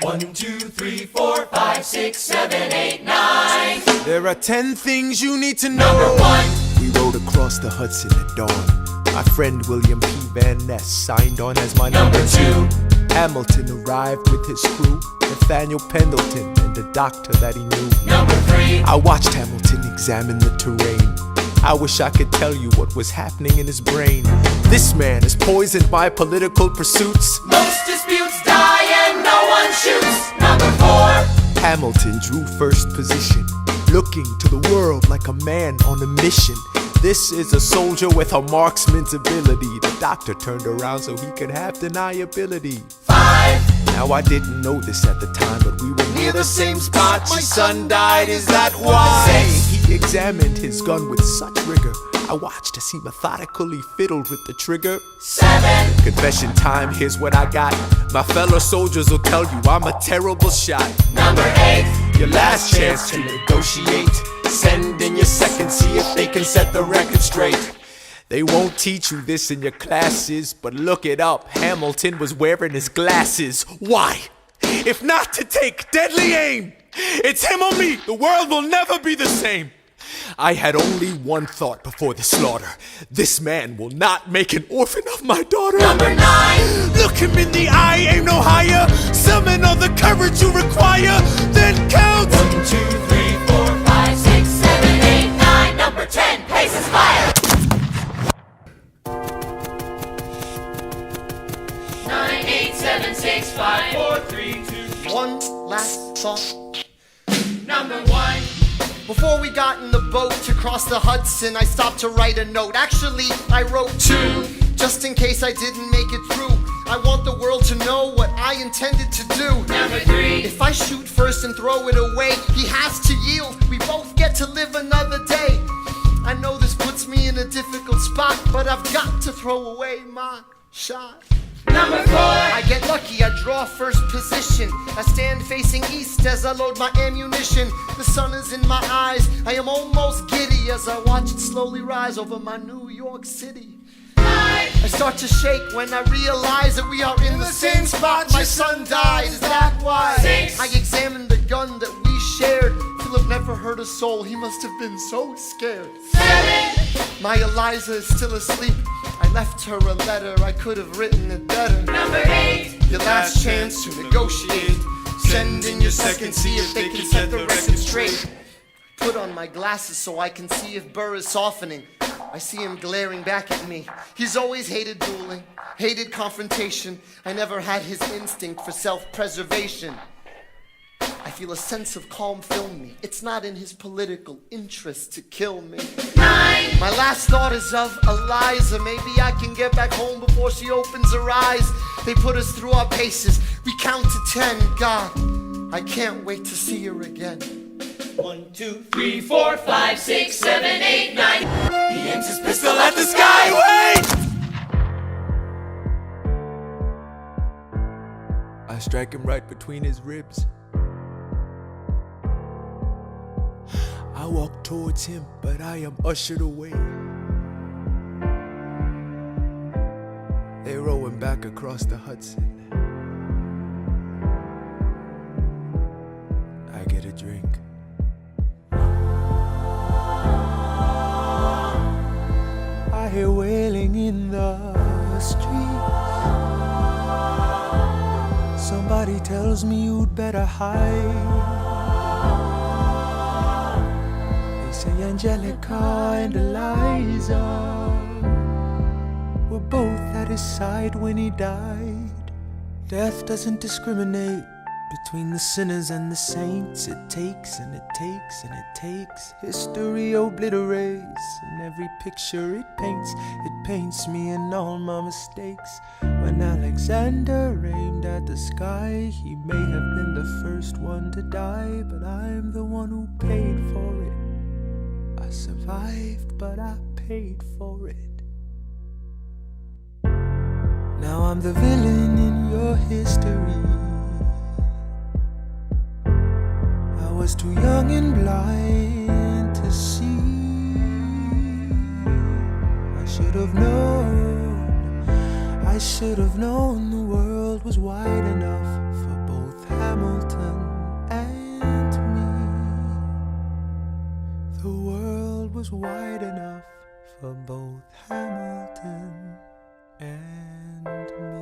1, 2, 3, 4, 5, 6, 7, 8, 9. There are 10 things you need to know. Number 1. We rode across the Hudson at dawn. My friend William P. Van Ness signed on as my Number 2. Hamilton arrived with his crew, Nathaniel Pendleton and the doctor that he knew. Number 3. I watched Hamilton examine the terrain. I wish I could tell you what was happening in his brain. This man is poisoned by political pursuits. Most disputes die and no one shoots. Number 4. Hamilton drew first position, looking to the world like a man on a mission. This is a soldier with a marksman's ability. The doctor turned around so he could have deniability. 5. Now I didn't know this at the time, but we were near the same spot. My son died, is that why? 6. He examined his gun with such rigor. I watched as he methodically fiddled with the trigger. 7. Confession time, here's what I got. My fellow soldiers will tell you I'm a terrible shot. Number 8. Your last chance to negotiate. Send in your second, see if they can set the record straight. They won't teach you this in your classes, but look it up. Hamilton was wearing his glasses. Why? If not to take deadly aim. It's him or me. The world will never be the same. I had only one thought before the slaughter. This man will not make an orphan of my daughter. Number 9. Look him in the eye, aim no higher. Summon all the courage you require. Then count. 1, 2, 3, 4, 5, 6, 7, 8, 9. Number 10. Paces fire. 9, 8, 7, 6, 5, 4, 3, 2. One last thought. Number 1. Before we got in the boat to cross the Hudson, I stopped to write a note. Actually, I wrote 2, just in case I didn't make it through. I want the world to know what I intended to do. Number 3. If I shoot first and throw it away, he has to yield. We both get to live another day. I know this puts me in a difficult spot, but I've got to throw away my shot. Number 4. I get lucky, I draw first position. I stand facing east as I load my ammunition. The sun is in my eyes, I am almost giddy as I watch it slowly rise over my New York City. 5. I start to shake when I realize that we are in the same spot. My son died, is that why? 6. I examined the gun that we shared. Philip never hurt a soul, he must have been so scared. 7. My Eliza is still asleep. I left her a letter, I could have written it better. Number 8. Your last chance to negotiate. Send in your second, see if they can set the record straight. Put on my glasses so I can see if Burr is softening. I see him glaring back at me. He's always hated dueling, hated confrontation. I never had his instinct for self-preservation. I feel a sense of calm fill me. It's not in his political interest to kill me. 9. My last thought is of Eliza. Maybe I can get back home before she opens her eyes. They put us through our paces. We count to 10. God, I can't wait to see her again. 1, 2, 3, 4, 5, 6, 7, 8, 9. He aims his pistol at the sky. Wait! I strike him right between his ribs. I walk towards him, but I am ushered away. They row him back across the Hudson. I get a drink. I hear wailing in the streets. Somebody tells me you'd better hide. Say Angelica and Eliza were both at his side when he died. Death doesn't discriminate between the sinners and the saints. It takes and it takes and it takes. History obliterates, and every picture it paints me and all my mistakes. When Alexander aimed at the sky, he may have been the first one to die, but I'm the one who paid for it. I survived, but I paid for it. Now I'm the villain in your history. I was too young and blind to see. I should have known. I should have known the world was wide enough for both Hamilton and me. The world was wide enough for both Hamilton and me.